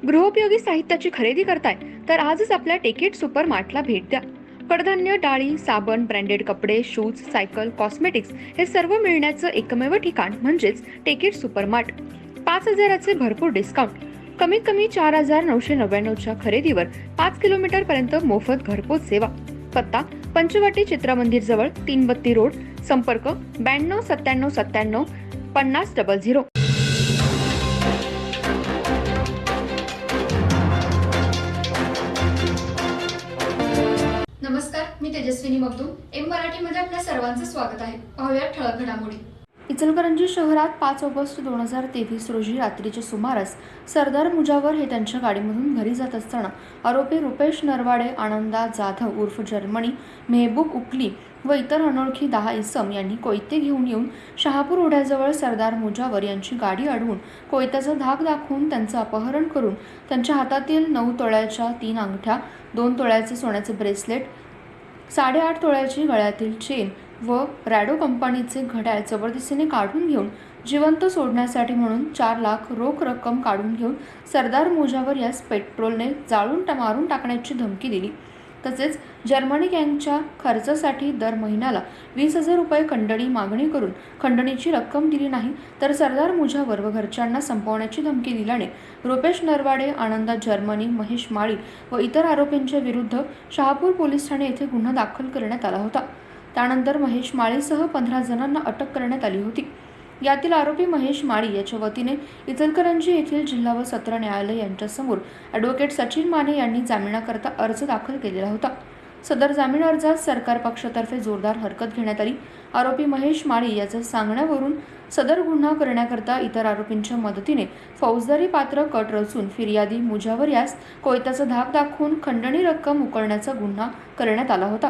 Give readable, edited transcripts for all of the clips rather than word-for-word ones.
गृहोपयोगी साहित्याची खरेदी करताय तर आजच आपल्या टेकेट सुपर मार्टला भेट द्या. कडधान्य, डाळी, साबण, ब्रँडेड कपडे, शूज, सायकल, कॉस्मेटिक्स हे सर्व मिळण्याचं एकमेव ठिकाण म्हणजेच टेकेट सुपर मार्ट. 5,000चे भरपूर डिस्काउंट. कमीत कमी 4,999च्या खरेदीवर 5 किलोमीटर पर्यंत मोफत घरपोच सेवा. पत्ता: पंचवटी चित्रमंदिर जवळ, 332 रोड. संपर्क: 92 97 97 5000. नमस्कार, मी तेजस्विनी मगदूम. एम मराठीमध्ये आपल्या सर्वांचं स्वागत आहे. पाहूया ठळक घडामोडी. इचलकरंजी शहरात 5 ऑगस्ट 2023 रोजी रात्रीच्या सुमारास सरदार मुजावर हे त्यांच्या गाडीमधून घरी जात असताना आरोपी रुपेश नरवाडे, आनंदा जाधव उर्फ जर्मनी, मेहबूब उकली व इतर अनोळखी 10 इसम यांनी कोयते घेऊन येऊन शहापूर ओढ्याजवळ सरदार मुजावर यांची गाडी अडवून कोयत्याचा धाक दाखवून त्यांचं अपहरण करून त्यांच्या हातातील 9 तोळ्याच्या 3 अंगठ्या, 2 तोळ्याचे सोन्याचे ब्रेसलेट, 8.5 तोळ्याची गळ्यातील चेन व रॅडो कंपनीचे घड्याळ जबरदस्तीने काढून घेऊन जिवंत सोडण्यासाठी म्हणून 4 लाख रोख रक्कम काढून घेऊन सरदार मुजावर यास पेट्रोलने जाळून मारून टाकण्याची धमकी दिली. तसेच जर्मनी गँगच्या खर्चासाठी दर महिन्याला 20,000 रुपये खंडणी मागणी करून खंडणीची रक्कम दिली नाही तर सरदार मुजावर व घरच्यांना संपवण्याची धमकी दिल्याने रुपेश नरवाडे, आनंदा जर्मनी, महेश माळी व इतर आरोपींच्या विरुद्ध शहापूर पोलीस ठाणे येथे गुन्हा दाखल करण्यात आला होता. त्यानंतर महेश माळीसह 15 जणांना अटक करण्यात आली होती. यातील आरोपी महेश माळी याच्या वतीने इचलकरंजी येथील जिल्हा व सत्र न्यायालय यांच्यासमोर ॲडव्होकेट सचिन माने यांनी जामिनाकरता अर्ज दाखल केलेला होता. सदर जामीन अर्जात सरकार पक्षातर्फे जोरदार हरकत घेण्यात आली. आरोपी महेश माळी याच्या सांगण्यावरून सदर गुन्हा करण्याकरता इतर आरोपींच्या मदतीने फौजदारी पात्र कट रचून फिर्यादी मुजावर यास कोयत्याचा धाक दाखवून खंडणी रक्कम उकळण्याचा गुन्हा करण्यात आला होता.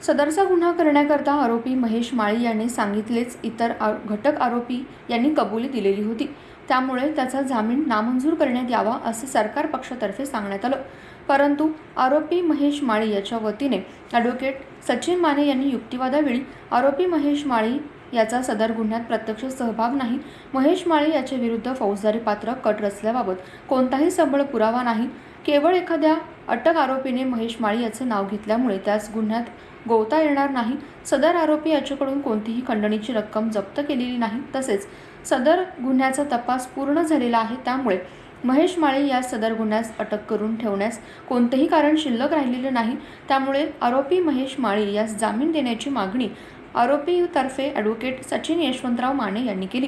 सदरचा गुन्हा करण्याकरता आरोपी महेश माळी यांनी सांगितलेच इतर घटक आरोपी यांनी कबुली दिलेली होती. त्यामुळे त्याचा जामीन नामंजूर करण्यात यावा असे सरकार पक्षातर्फे सांगण्यात आलं. परंतु आरोपी महेश माळी याच्या वतीने ॲडव्होकेट सचिन माने यांनी युक्तिवादावेळी आरोपी महेश माळी याचा सदर गुन्ह्यात प्रत्यक्ष सहभाग नाही, महेश माळी याच्या विरुद्ध फौजदारी पात्र कट रचल्याबाबत कोणताही सबळ पुरावा नाही, केवळ एखाद्या अटक आरोपीने महेश माळी याचे नाव घेतल्यामुळे त्यास गुन्ह्यात गोवता येणार नाही, सदर आरोपी याच्याकडून कोणतीही खंडणीची रक्कम जप्त केलेली नाही, तसेच सदर गुन्ह्याचा तपास पूर्ण झालेला आहे, त्यामुळे महेश माळी या सदर गुन्ह्यास अटक करून ठेवण्यास कोणतेही कारण शिल्लक राहिलेले नाही. त्यामुळे आरोपी महेश माळी यास जामीन देण्याची मागणी आरोपीतर्फे ॲडव्होकेट सचिन यशवंतराव माने यांनी केली.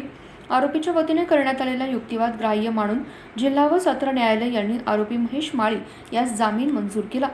आरोपीच्या वतीने करण्यात आलेला युक्तिवाद ग्राह्य मानून जिल्हा व सत्र न्यायालय यांनी आरोपी महेश माळी यास जामीन मंजूर केला.